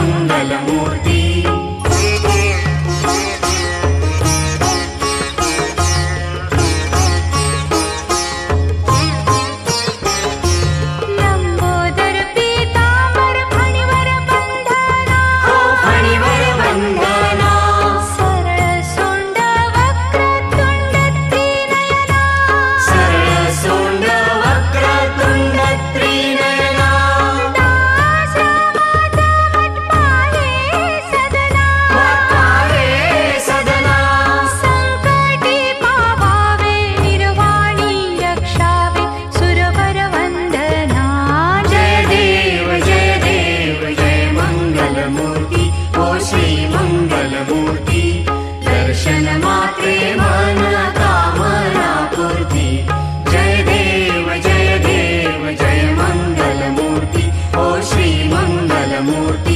मंगलमूर्ती। दर्शन मात्रे मन कामना पूर्ती। जय देव जय देव जय मंगलमूर्ती, ओ श्री मंगलमूर्ती।